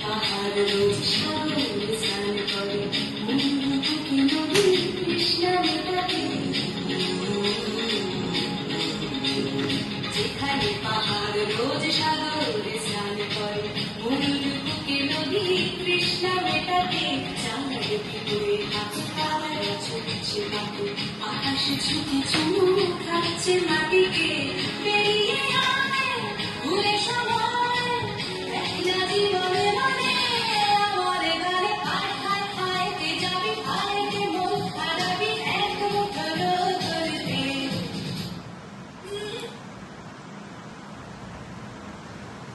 পাহাড় রোজ সাগর স্নান করে বুকে নদী কৃষ্ণা মেটাতে যেখানে পাহাড় রোজ সাগর স্নান করে বুকে নদী কৃষ্ণা মেটাতে চাঁদের ভিতরে হাত তারা ছুটছে মাটি আকাশে ছুটি চুমু খাচ্ছে মাটিকে বেরিয়ে আয় ঘুরে সময়